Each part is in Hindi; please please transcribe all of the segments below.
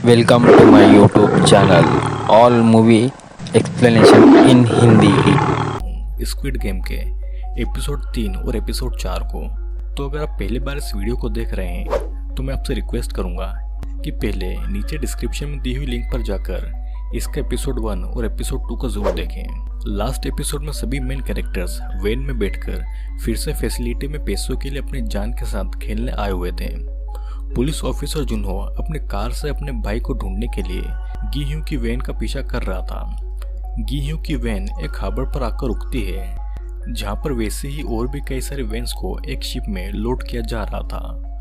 Welcome to my YouTube channel, All Movie Explanation in Hindi। Squid game के एपिसोड 3 और एपिसोड 4 को। तो अगर आप पहली बार इस वीडियो को देख रहे हैं तो मैं आपसे रिक्वेस्ट करूंगा कि पहले नीचे डिस्क्रिप्शन में दी हुई लिंक पर जाकर इसका एपिसोड 1 और एपिसोड 2 को जरूर देखें। लास्ट एपिसोड में सभी मेन कैरेक्टर्स वैन में बैठकर फिर से फैसिलिटी में पैसों के लिए अपनी जान के साथ खेलने आए हुए थे। पुलिस ऑफिसर जुनहो अपने कार से अपने भाई को ढूंढने के लिए गी-ह्यू की वैन का पीछा कर रहा था। गी-ह्यू की वैन एक हार्बर पर आकर रुकती है, जहां पर वैसे ही और भी कई सारे वैन्स को एक शिप में लोड किया जा रहा था।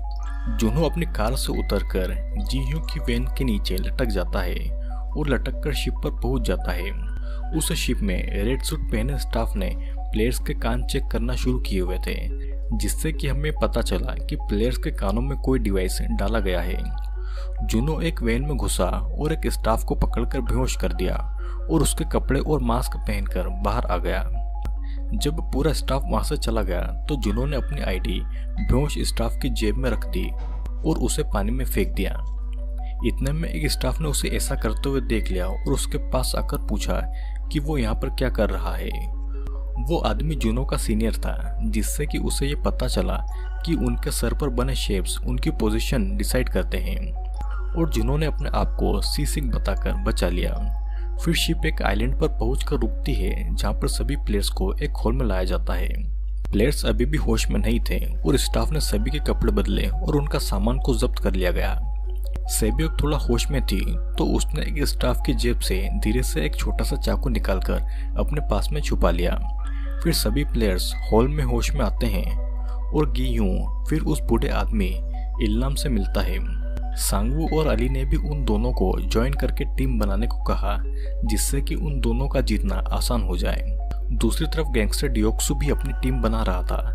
जुनहो अपनी कार से उतरकर जी-ह्यू की वैन के नीचे लटक जाता है और लटक कर शिप पर पहुंच जाता है। उस शिप में रेड सूट पहने स्टाफ ने प्लेयर्स के कान चेक करना शुरू किए हुए थे, जिससे कि हमें पता चला कि प्लेयर्स के कानों में कोई डिवाइस डाला गया है। जुनो एक वैन में घुसा और एक स्टाफ को पकड़कर बेहोश कर दिया और उसके कपड़े और मास्क पहनकर बाहर आ गया। जब पूरा स्टाफ वहां से चला गया तो जुनो ने अपनी आईडी बेहोश स्टाफ की जेब में रख दी और उसे पानी में फेंक दिया। इतने में एक स्टाफ ने उसे ऐसा करते हुए देख लिया और उसके पास आकर पूछा कि वो यहाँ पर क्या कर रहा है। वो आदमी जुनो का सीनियर था, जिससे कि उसे ये पता चला कि उनके सर पर बने शेप्स उनकी पोजीशन डिसाइड करते हैं, और जुनो ने अपने आप को सी-6 बताकर बचा लिया। फिर शिप एक आइलैंड पर पहुंचकर रुकती है, जहां पर सभी प्लेयर्स को एक हॉल में लाया जाता है। प्लेयर्स अभी भी होश में नहीं थे और स्टाफ ने सभी के कपड़े बदले और उनका सामान को जब्त कर लिया गया। सेबियोक थोड़ा होश में थी तो उसने एक स्टाफ की जेब से धीरे से एक छोटा सा चाकू निकालकर अपने पास में छुपा लिया। फिर सभी प्लेयर्स हॉल में होश में आते हैं और गी-ह्यू फिर उस बूढ़े आदमी इल्लाम से मिलता है। सांगवू और अली ने भी उन दोनों को ज्वाइन करके टीम बनाने को कहा, जिससे कि उन दोनों का जीतना आसान हो जाए। दूसरी तरफ गैंगस्टर डियोक्सु भी अपनी टीम बना रहा था,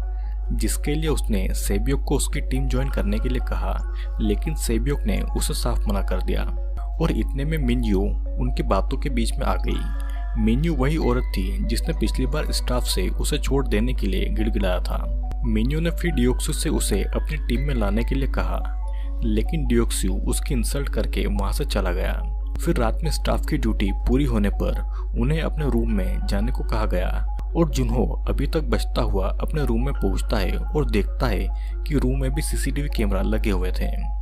जिसके लिए उसने सेबियोक को उसकी टीम ज्वाइन करने के लिए कहा, लेकिन सेबियोक ने उसे साफ मना कर दिया। और इतने में मिन्यू उनकी बातों के बीच में आ गई। मिन्यू वही औरत थी जिसने पिछली बार स्टाफ से उसे छोड़ देने के लिए गिड़गिड़ाया था। मिन्यू ने फिर डियोक्सु से उसे अपनी टीम में लाने के लिए कहा, लेकिन डियोक्सु उसकी इंसल्ट करके वहां से चला गया। फिर रात में स्टाफ की ड्यूटी पूरी होने पर उन्हें अपने रूम में जाने को कहा गया और जुनहो अभी तक बचता हुआ अपने रूम में पहुंचता है और देखता है कि रूम में भी सीसीटीवी कैमरा लगे हुए थे।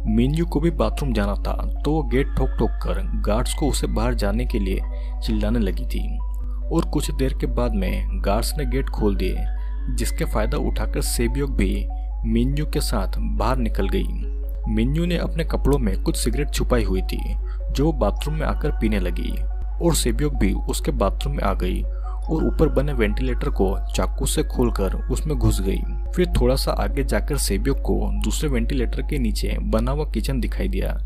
मिन्यू को भी बाथरूम जाना था तो वो गेट ठोक ठोक कर गार्ड्स को उसे बाहर जाने के लिए चिल्लाने लगी थी, और कुछ देर के बाद में गार्ड्स ने गेट खोल दिए, जिसके फायदा उठाकर सेबियोक भी मिन्यू के साथ बाहर निकल गई। मिन्यू ने अपने कपड़ों में कुछ सिगरेट छुपाई हुई थी जो वो बाथरूम में आकर पीने लगी, और सेबियोक भी उसके बाथरूम में आ गई और ऊपर बने वेंटिलेटर को चाकू से खोलकर उसमें घुस गई। फिर थोड़ा सा आगे जाकर सेबियोक को दूसरे वेंटिलेटर के नीचे बना हुआ किचन दिखाई दिया।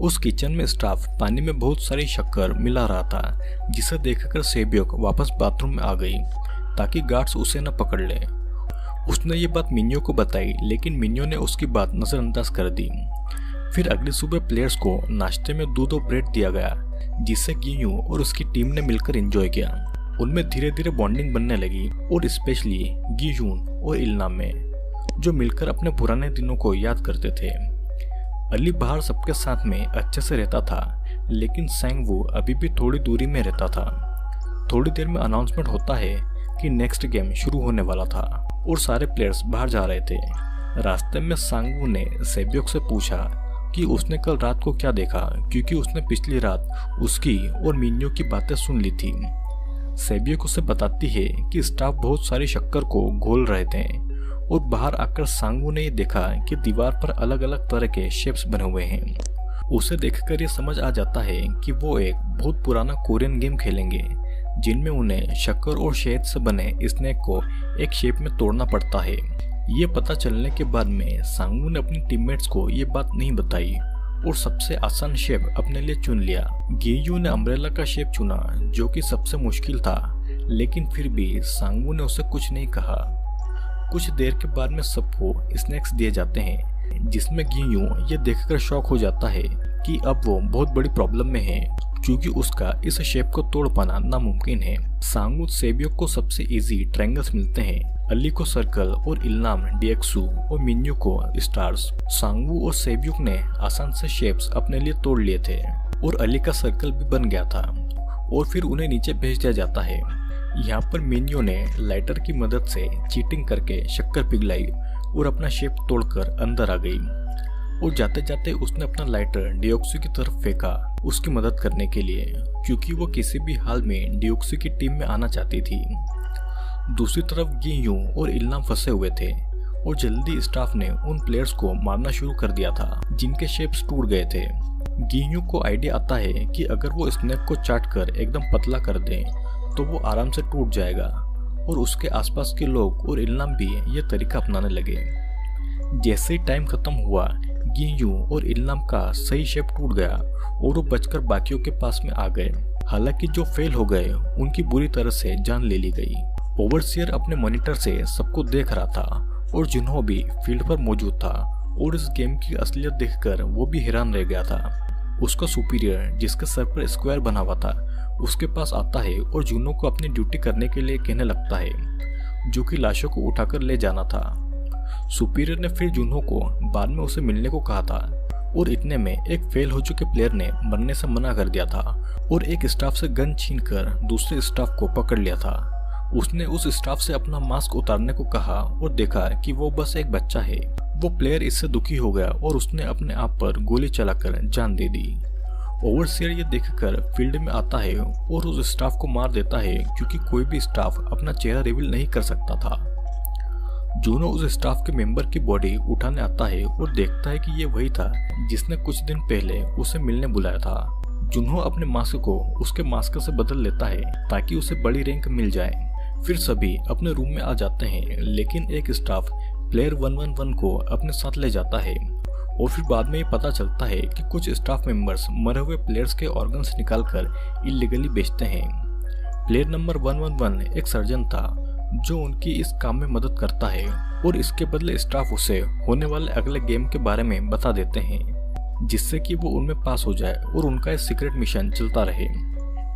उस किचन में स्टाफ पानी में बहुत सारी शक्कर मिला रहा था, जिसे देखकर सेबियोक वापस बाथरूम में आ गई ताकि गार्ड्स उसे न पकड़ ले। उसने ये बात मिन्यो को बताई, लेकिन मिन्यो ने उसकी बात नजरअंदाज कर दी। फिर अगली सुबह प्लेयर्स को नाश्ते में दूध और ब्रेड दिया गया, जिसे गी-ह्यू और उसकी टीम ने मिलकर एंजॉय किया। उनमें धीरे धीरे बॉन्डिंग बनने लगी, और स्पेशली गी-ह्यू और इल्लाम में, जो मिलकर अपने पुराने दिनों को याद करते थे। अली बाहर सबके साथ में अच्छे से रहता था, लेकिन सांगवू अभी भी थोड़ी दूरी में रहता था। थोड़ी देर में अनाउंसमेंट होता है कि नेक्स्ट गेम शुरू होने वाला था और सारे प्लेयर्स बाहर जा रहे थे। रास्ते में सांगवू ने सेबियोक से पूछा कि उसने कल रात को क्या देखा, क्योंकि उसने पिछली रात उसकी और मिन्यो की बातें सुन ली थी। सेबियोक उसे बताती है कि स्टाफ बहुत सारी शक्कर को घोल रहे थे, और बाहर आकर सांगवू ने ये देखा कि दीवार पर अलग अलग तरह के शेप्स बने हुए हैं। उसे देखकर ये समझ आ जाता है कि वो एक बहुत पुराना कोरियन गेम खेलेंगे, जिनमें उन्हें शक्कर और शहद से बने स्नेक को एक शेप में तोड़ना पड़ता है। ये पता चलने के बाद में सांगवू ने अपनी टीममेट्स को ये बात नहीं बताई और सबसे आसान शेप अपने लिए चुन लिया। गी-ह्यू ने अम्ब्रेला का शेप चुना, जो कि सबसे मुश्किल था, लेकिन फिर भी सांगवू ने उसे कुछ नहीं कहा। कुछ देर के बाद में सबको स्नैक्स दिए जाते हैं, जिसमें गी-ह्यू ये देखकर शॉक हो जाता है कि अब वो बहुत बड़ी प्रॉब्लम में है, क्योंकि उसका इस शेप को तोड़ पाना नामुमकिन है। सांगवू सेबियोक को सबसे इजी ट्रायंगल्स मिलते हैं, अली को सर्कल और इल्नाम डिएक्सू और मिन्यू को स्टार्स, सांगवू और सेब्युक ने आसान से शेप्स अपने लिए तोड़ लिए थे और अली का सर्कल भी बन गया था और फिर उन्हें नीचे भेज दिया जाता है। यहाँ पर मिन्यू ने लाइटर की मदद से चीटिंग करके शक्कर पिघलाई और अपना शेप तोड़कर अंदर आ गई और जाते जाते उसने अपना लाइटर डिओक्सू की तरफ फेंका उसकी मदद करने के लिए, क्योंकि वो किसी भी हाल में डिओक्सू की टीम में आना चाहती थी। दूसरी तरफ गियू और इल्नाम फंसे हुए थे और जल्दी स्टाफ ने उन प्लेयर्स को मारना शुरू कर दिया था जिनके शेप्स टूट गए थे। गियू को आइडिया आता है कि अगर वो स्नैप को चाट कर एकदम पतला कर दे तो वो आराम से टूट जाएगा और उसके आसपास के लोग और इल्नाम भी ये तरीका अपनाने लगे। जैसे ही टाइम खत्म हुआ, गियू और इल्नाम का सही शेप टूट गया और वो बचकर बाकियों के पास में आ गए। हालांकि जो फेल हो गए उनकी बुरी तरह से जान ले ली गई। ओवरसियर अपने मॉनिटर से सबको देख रहा था और जिन्हों भी फील्ड पर मौजूद था और इस गेम की असलियत देखकर वो भी हैरान रह गया था। उसका सुपीरियर जिसके सर पर स्क्वायर बना हुआ था उसके पास आता है और जुनो को अपनी ड्यूटी करने के लिए कहने लगता है, जो कि लाशों को उठाकर ले जाना था। सुपीरियर ने फिर जुनो को बाद में उसे मिलने को कहा था और इतने में एक फेल हो चुके प्लेयर ने मरने से मना कर दिया था और एक स्टाफ से गन छीनकर दूसरे स्टाफ को पकड़ लिया था। उसने उस स्टाफ से अपना मास्क उतारने को कहा और देखा कि वो बस एक बच्चा है। वो प्लेयर इससे दुखी हो गया और उसने अपने आप पर गोली चलाकर जान दे दी। ओवरसियर ये देखकर फील्ड में आता है और उस स्टाफ को मार देता है, क्योंकि कोई भी स्टाफ अपना चेहरा रिवील नहीं कर सकता था। जूनो उस स्टाफ के मेंबर की बॉडी उठाने आता है और देखता है कि ये वही था जिसने कुछ दिन पहले उसे मिलने बुलाया था। जूनो अपने मास्क को उसके मास्क से बदल लेता है ताकि उसे बड़ी रैंक मिल जाए। फिर सभी अपने रूम में आ जाते हैं, लेकिन एक स्टाफ प्लेयर 111 को अपने साथ ले जाता है और फिर बाद में ये पता चलता है कि कुछ स्टाफ मेंबर्स मरे हुए प्लेयर्स के ऑर्गन्स निकालकर इलीगली बेचते हैं। प्लेयर नंबर 111 एक सर्जन था जो उनकी इस काम में मदद करता है और इसके बदले स्टाफ उसे होने वाले अगले गेम के बारे में बता देते हैं, जिससे कि वो उनमें पास हो जाए और उनका एक सीक्रेट मिशन चलता रहे।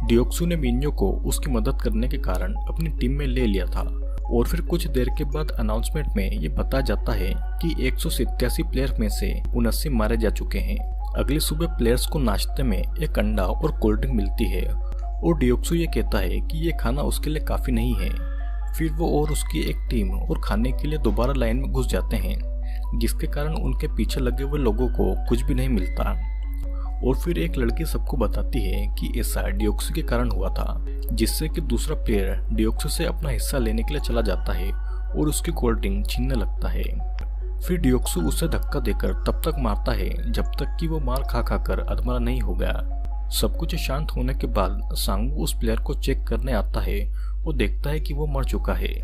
डिओक्सू ने मिन्यो को उसकी मदद करने के कारण अपनी टीम में ले लिया था और फिर कुछ देर के बाद अनाउंसमेंट में ये बताया जाता है कि 187 प्लेयर में से 79 मारे जा चुके हैं। अगली सुबह प्लेयर्स को नाश्ते में एक अंडा और कोल्ड ड्रिंक मिलती है और डिओक्सू ये कहता है कि ये खाना उसके लिए काफी नहीं है। फिर वो और उसकी एक टीम और खाने के लिए दोबारा लाइन में घुस जाते हैं, जिसके कारण उनके पीछे लगे हुए लोगों को कुछ भी नहीं मिलता। और फिर एक लड़की सबको बताती है कि ऐसा डिओक्सू के कारण हुआ था, जिससे कि दूसरा प्लेयर डिओक्सू से अपना हिस्सा लेने के लिए चला जाता है और उसकी कोल्ड ड्रिंक छीनने लगता है। फिर डिओक्सू उसे धक्का देकर तब तक मारता है जब तक कि वो मार खा कर अधमरा नहीं हो गया। सब कुछ शांत होने के बाद सांगू उस प्लेयर को चेक करने आता है और देखता है कि वो मर चुका है।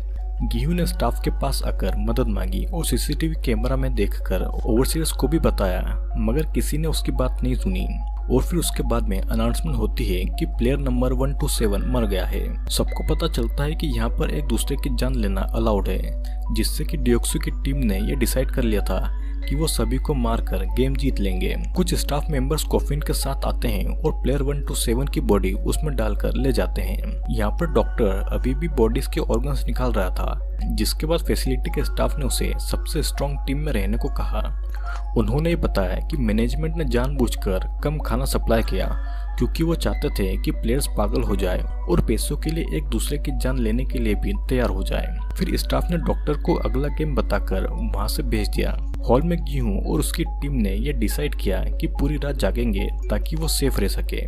गियू ने स्टाफ के पास आकर मदद मांगी और सीसीटीवी कैमरा में देखकर ओवरसीयर्स को भी बताया, मगर किसी ने उसकी बात नहीं सुनी। और फिर उसके बाद में अनाउंसमेंट होती है कि प्लेयर नंबर 127 मर गया है। सबको पता चलता है कि यहाँ पर एक दूसरे की जान लेना अलाउड है, जिससे कि डिओक्सू की टीम ने यह डिसाइड कर लिया था कि वो सभी को मारकर गेम जीत लेंगे। कुछ स्टाफ मेंबर्स कॉफिन के साथ आते हैं और प्लेयर 127 की बॉडी उसमें डालकर ले जाते हैं। यहाँ पर डॉक्टर अभी भी बॉडीज के ऑर्गन्स निकाल रहा था, जिसके बाद फैसिलिटी के स्टाफ ने उसे सबसे स्ट्रॉन्ग टीम में रहने को कहा। उन्होंने बताया कि मैनेजमेंट ने जानबूझकर कम खाना सप्लाई किया क्योंकि वो चाहते थे कि प्लेयर्स पागल हो जाए और पैसों के लिए एक दूसरे की जान लेने के लिए भी तैयार हो जाए। फिर स्टाफ ने डॉक्टर को अगला गेम बताकर वहां से भेज दिया। हॉल में गियू और उसकी टीम ने यह डिसाइड किया कि पूरी रात जागेंगे ताकि वो सेफ रह सके।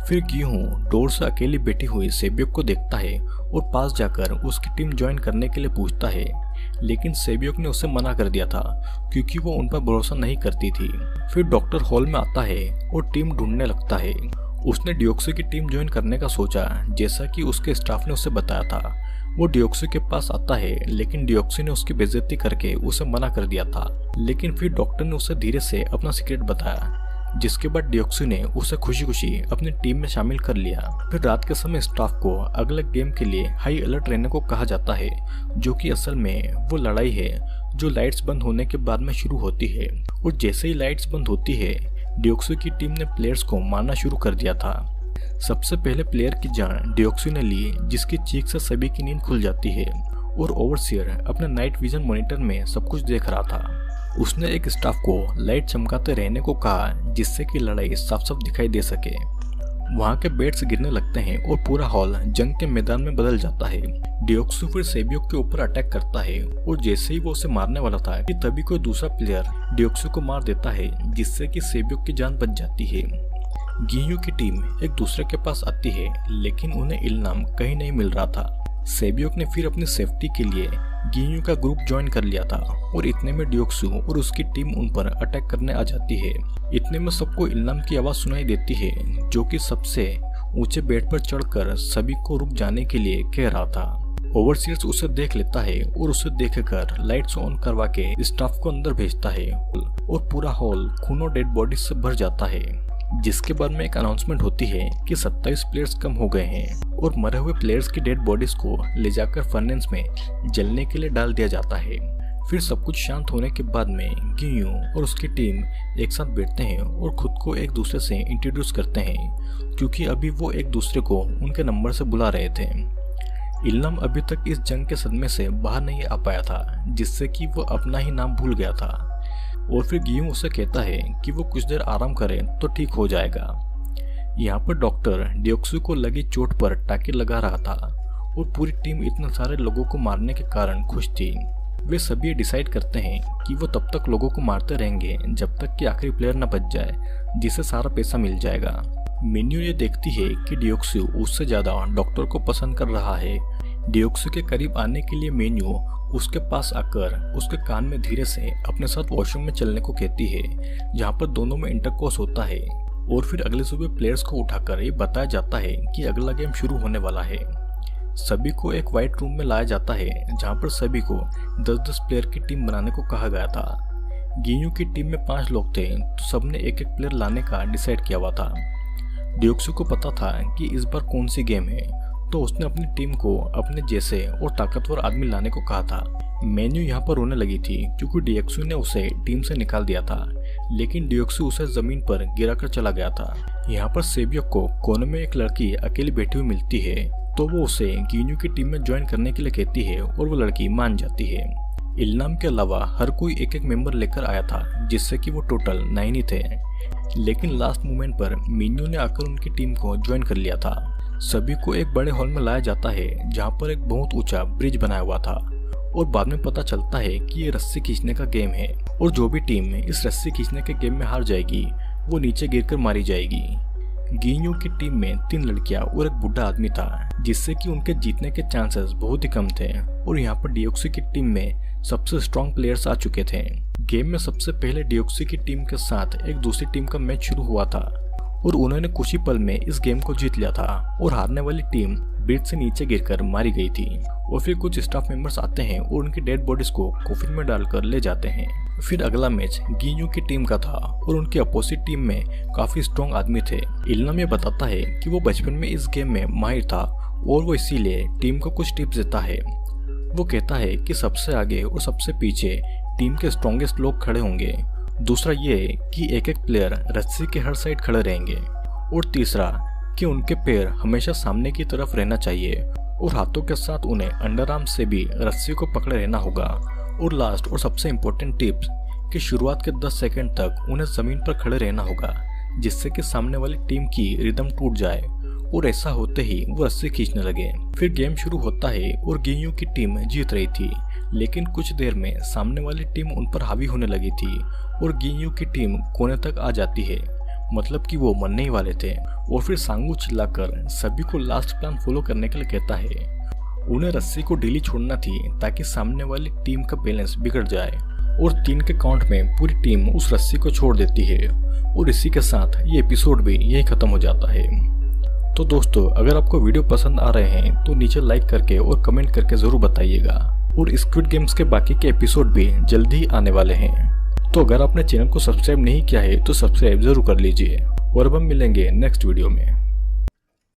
फिर गियू डोर से अकेली बैठी हुई सेब्योक को देखता है और पास जाकर उसकी टीम ज्वाइन करने के लिए पूछता है, लेकिन सेब्योक ने उसे मना कर दिया था क्योंकि वो उन पर भरोसा नहीं करती थी। फिर डॉक्टर हॉल में आता है और टीम ढूंढने लगता है। उसने डिओक्सू की टीम ज्वाइन करने का सोचा, जैसा कि उसके स्टाफ ने उसे बताया था। वो डिओक्सू के पास आता है, लेकिन डिओक्सू ने उसकी बेइज्जती करके उसे मना कर दिया था। लेकिन फिर डॉक्टर ने उसे धीरे से अपना सीक्रेट बताया, जिसके बाद डिओक्सू ने उसे खुशी खुशी अपनी टीम में शामिल कर लिया। फिर रात के समय स्टाफ को अगले गेम के लिए हाई अलर्ट रहने को कहा जाता है, जो कि असल में वो लड़ाई है जो लाइट्स बंद होने के बाद में शुरू होती है। और जैसे ही लाइट्स बंद होती है, डिओक्सू की टीम ने प्लेयर्स को मारना शुरू कर दिया था। सबसे पहले प्लेयर की जान डिओक्सू ने ली, जिसकी चीख से सभी की नींद खुल जाती है और ओवरसियर अपने नाइट विजन मॉनिटर में सब कुछ देख रहा था। उसने एक स्टाफ को लाइट चमकाते रहने को कहा जिससे कि लड़ाई साफ साफ दिखाई दे सके। वहाँ के बेड्स गिरने लगते हैं और पूरा हॉल जंग के मैदान में बदल जाता है। डियोक्सु फिर सेबियोक के ऊपर अटैक करता है और जैसे ही वो उसे मारने वाला था कि तभी कोई दूसरा प्लेयर डियोक्सु को मार देता है जिससे कि सेबियोक की जान बच जाती है। गियू की टीम एक दूसरे के पास आती है लेकिन उन्हें इल्नाम कहीं नहीं मिल रहा था। सेबियोक ने फिर अपनी सेफ्टी के लिए गियू का ग्रुप ज्वाइन कर लिया था और इतने में डियोक्सु और उसकी टीम उन पर अटैक करने आ जाती है। इतने में सबको इल्नाम की आवाज सुनाई देती है जो कि सबसे ऊंचे बेड पर चढ़कर सभी को रुक जाने के लिए कह रहा था। ओवरसीयर्स उसे देख लेता है और उसे देखकर लाइट्स ऑन करवा के स्टाफ को अंदर भेजता है और पूरा हॉल खूनों डेड बॉडी से भर जाता है। जिसके बाद में एक अनाउंसमेंट होती है कि 27 प्लेयर्स कम हो गए हैं और मरे हुए प्लेयर्स की डेड बॉडीज को ले जाकर फर्नेस में जलने के लिए डाल दिया जाता है। फिर सब कुछ शांत होने के बाद में गियू और उसकी टीम एक साथ बैठते हैं और खुद को एक दूसरे से इंट्रोड्यूस करते हैं क्योंकि अभी वो एक दूसरे को उनके नंबर से बुला रहे थे। इल्नाम अभी तक इस जंग के सदमे से बाहर नहीं आ पाया था जिससे कि वो अपना ही नाम भूल गया था और फिर गियू उसे कहता है कि वो कुछ देर आराम करे तो ठीक हो जाएगा। यहाँ पर डॉक्टर डियोक्सु को लगी चोट पर टाके लगा रहा था और पूरी टीम इतने सारे लोगों को मारने के कारण खुश थी। वे सभी डिसाइड करते हैं कि वो तब तक लोगों को मारते रहेंगे जब तक कि आखिरी प्लेयर न बच जाए जिसे सारा पैसा मिल जाएगा। मिन्यू ये देखती है कि डियोक्सु उससे ज्यादा डॉक्टर को पसंद कर रहा है। डियोक्सु के करीब आने के लिए मेन्यू उसके पास आकर उसके कान में धीरे से अपने साथ वॉशरूम में चलने को कहती है जहाँ पर दोनों में इंटरकोर्स होता है और फिर अगले सुबह प्लेयर्स को उठाकर ये बताया जाता है कि अगला गेम शुरू होने वाला है। सभी को एक व्हाइट रूम में लाया जाता है जहाँ पर सभी को 10-10 प्लेयर की टीम बनाने को कहा गया था। गियू की टीम में 5 लोग थे तो सबने एक प्लेयर लाने का डिसाइड किया हुआ था। डियोक्सु को पता था कि इस बार कौन सी गेम है तो उसने अपनी टीम को अपने जैसे और ताकतवर आदमी लाने को कहा था। मेन्यू यहाँ पर रोने लगी थी क्योंकि डियोक्सु ने उसे टीम से निकाल दिया था लेकिन डियोक्सु उसे जमीन पर गिराकर चला गया था। यहाँ पर सेबियोक को कोने में एक लड़की अकेली बैठी हुई मिलती है तो वो उसे गियू की टीम में ज्वाइन करने के लिए कहती है और वो लड़की मान जाती है। इल्नाम के अलावा हर कोई एक मेंबर लेकर आया था जिससे कि वो टोटल 9 ही थे लेकिन लास्ट मोमेंट पर मिन्यू ने आकर उनकी टीम को ज्वाइन कर लिया था। सभी को एक बड़े हॉल में लाया जाता है जहाँ पर एक बहुत ऊंचा ब्रिज बनाया हुआ था और बाद में पता चलता है कि ये रस्सी खींचने का गेम है और जो भी टीम इस रस्सी खींचने के गेम में हार जाएगी वो नीचे गिरकर मारी जाएगी। गियू की टीम में 3 लड़कियां और एक बुढ़ा आदमी था जिससे कि उनके जीतने के चांसेस बहुत ही कम थे और यहाँ पर डियोक्सु की टीम में सबसे स्ट्रॉन्ग प्लेयर्स आ चुके थे। गेम में सबसे पहले डियोक्सु की टीम के साथ एक दूसरी टीम का मैच शुरू हुआ था और उन्होंने कुछ ही पल में इस गेम को जीत लिया था और हारने वाली टीम ब्रिज से नीचे गिरकर मारी गई थी। और फिर कुछ स्टाफ मेंबर्स आते हैं और उनकी डेड बॉडीज को कॉफिन में डालकर ले जाते हैं। फिर अगला मैच गियू की टीम का था और उनकी अपोजिट टीम में काफी स्ट्रॉन्ग आदमी थे। इल्नाम ये बताता है कि वो बचपन में इस गेम में माहिर था और वो इसीलिए टीम को कुछ टिप्स देता है। वो कहता है कि सबसे आगे और सबसे पीछे टीम के स्ट्रॉन्गेस्ट लोग खड़े होंगे। दूसरा ये कि एक प्लेयर रस्सी के हर साइड खड़े रहेंगे और तीसरा कि उनके पैर हमेशा सामने की तरफ रहना चाहिए और हाथों के साथ उन्हें अंडरआर्म से भी रस्सी को पकड़े रहना होगा। और लास्ट और सबसे इम्पोर्टेंट टिप्स कि शुरुआत के 10 सेकंड तक उन्हें जमीन पर खड़े रहना होगा जिससे कि सामने वाली टीम की रिदम टूट जाए और ऐसा होते ही वो रस्सी खींचने लगे। फिर गेम शुरू होता है और गियू की टीम जीत रही थी लेकिन कुछ देर में सामने वाली टीम उन पर हावी होने लगी थी और गियू की टीम कोने तक आ जाती है, मतलब कि वो मरने ही वाले थे। और फिर सांगू चिल्लाकर सभी को लास्ट प्लान फॉलो करने के लिए कहता है। उन्हें रस्सी को ढीली छोड़ना थी ताकि सामने वाली टीम का बैलेंस बिगड़ जाए और 3 के काउंट में पूरी टीम उस रस्सी को छोड़ देती है और इसी के साथ ये एपिसोड भी यही खत्म हो जाता है। तो दोस्तों, अगर आपको वीडियो पसंद आ रहे हैं तो नीचे लाइक करके और कमेंट करके जरूर बताइएगा और स्क्विड गेम्स के बाकी के एपिसोड भी जल्दी ही आने वाले हैं। तो अगर आपने चैनल को सब्सक्राइब नहीं किया है तो सब्सक्राइब जरूर कर लीजिए और अब हम मिलेंगे नेक्स्ट वीडियो में।